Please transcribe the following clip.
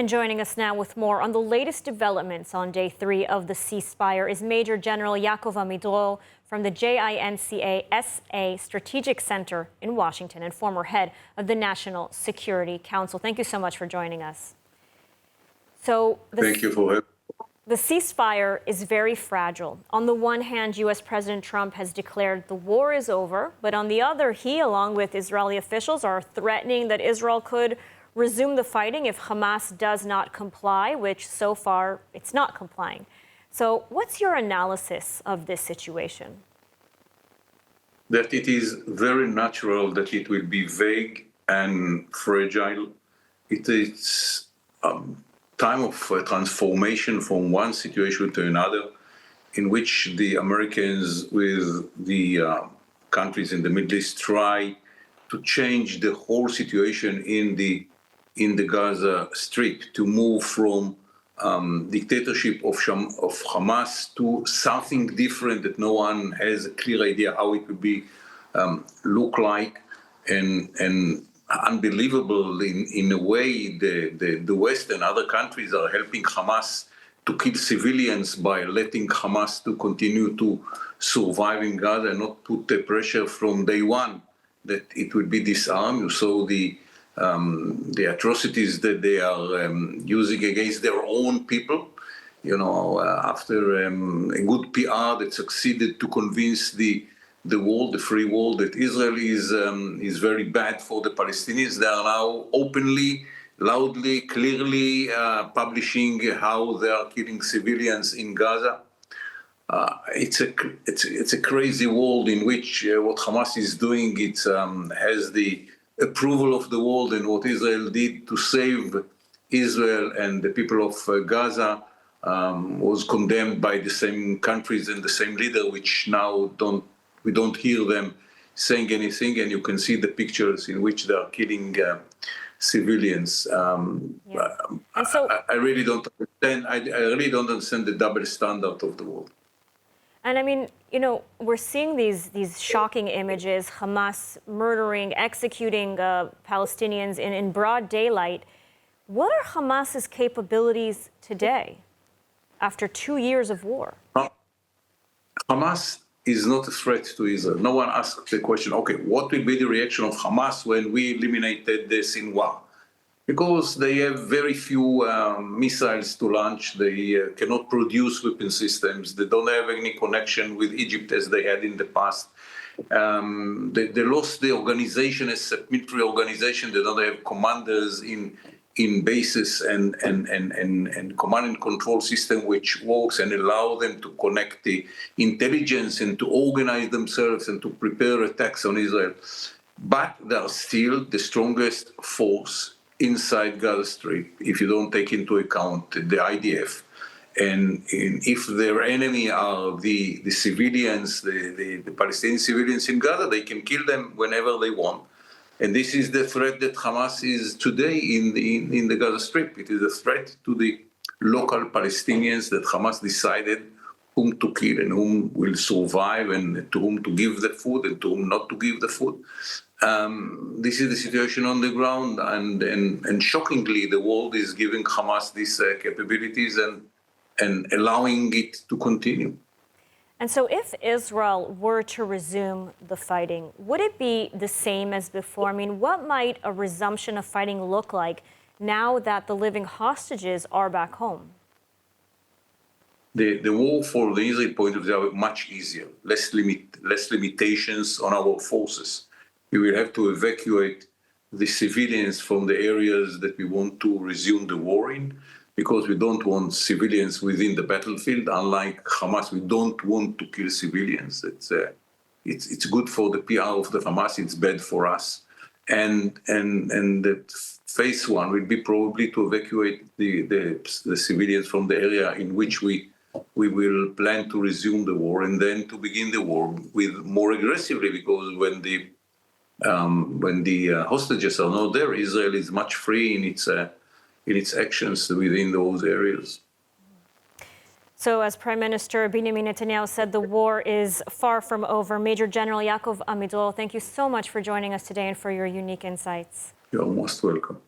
And joining us now with more on the latest developments on day 3 of the ceasefire is Major General Yaakov Amidrol from the JINCA Strategic Center in Washington and former head of the National Security Council. Thank you so much for joining us. Thank you for having me. The ceasefire is very fragile. On the one hand, U.S. President Trump has declared the war is over, but on the other, he, along with Israeli officials, are threatening that Israel could resume the fighting if Hamas does not comply, which so far it's not complying. So what's your analysis of this situation? That it is very natural that it will be vague and fragile. It is time of transformation from one situation to another, in which the Americans with the countries in the Middle East try to change the whole situation in the Gaza Strip, to move from dictatorship of Hamas to something different that no one has a clear idea how it will be look like, and unbelievable in a way. The West and other countries are helping Hamas to kill civilians by letting Hamas to continue to survive in Gaza and not put the pressure from day one that it will be disarmed. So the atrocities that they are using against their own people, after a good PR that succeeded to convince the world, the free world, that Israel is very bad for the Palestinians. They are now openly, loudly, clearly publishing how they are killing civilians in Gaza. It's a crazy world in which what Hamas is doing, it has the approval of the world, and what Israel did to save Israel and the people of Gaza was condemned by the same countries and the same leader, which now we don't hear them saying anything, and you can see the pictures in which they are killing civilians. And so I really don't understand. I really don't understand the double standard of the world. And I mean, we're seeing these shocking images, Hamas murdering, executing Palestinians in broad daylight. What are Hamas's capabilities today, after 2 years of war? Hamas is not a threat to Israel. No one asked the question, okay, what will be the reaction of Hamas when we eliminated the Sinwar? Because they have very few missiles to launch. They cannot produce weapon systems. They don't have any connection with Egypt as they had in the past. They lost the organization as a military organization. They don't have commanders in bases and command and control system which works and allow them to connect the intelligence and to organize themselves and to prepare attacks on Israel. But they are still the strongest force inside Gaza Strip, if you don't take into account the IDF. And if their enemy are the civilians, the Palestinian civilians in Gaza, they can kill them whenever they want. And this is the threat that Hamas is today in the Gaza Strip. It is a threat to the local Palestinians that Hamas decided whom to kill and whom will survive, and to whom to give the food and to whom not to give the food. This is the situation on the ground, and shockingly, the world is giving Hamas these capabilities and allowing it to continue. And so if Israel were to resume the fighting, would it be the same as before? I mean, what might a resumption of fighting look like now that the living hostages are back home? The war, for the Israeli point of view, is much easier, less limitations on our forces. We will have to evacuate the civilians from the areas that we want to resume the war in, because we don't want civilians within the battlefield. Unlike Hamas, we don't want to kill civilians. It's good for the PR of the Hamas. It's bad for us. And that phase one will be probably to evacuate the civilians from the area in which we will plan to resume the war, and then to begin the war with more aggressively, because when the hostages are not there, Israel is much free in its actions within those areas. So as Prime Minister Benjamin Netanyahu said, the war is far from over. Major General Yaakov Amidrol, thank you so much for joining us today and for your unique insights. You're most welcome.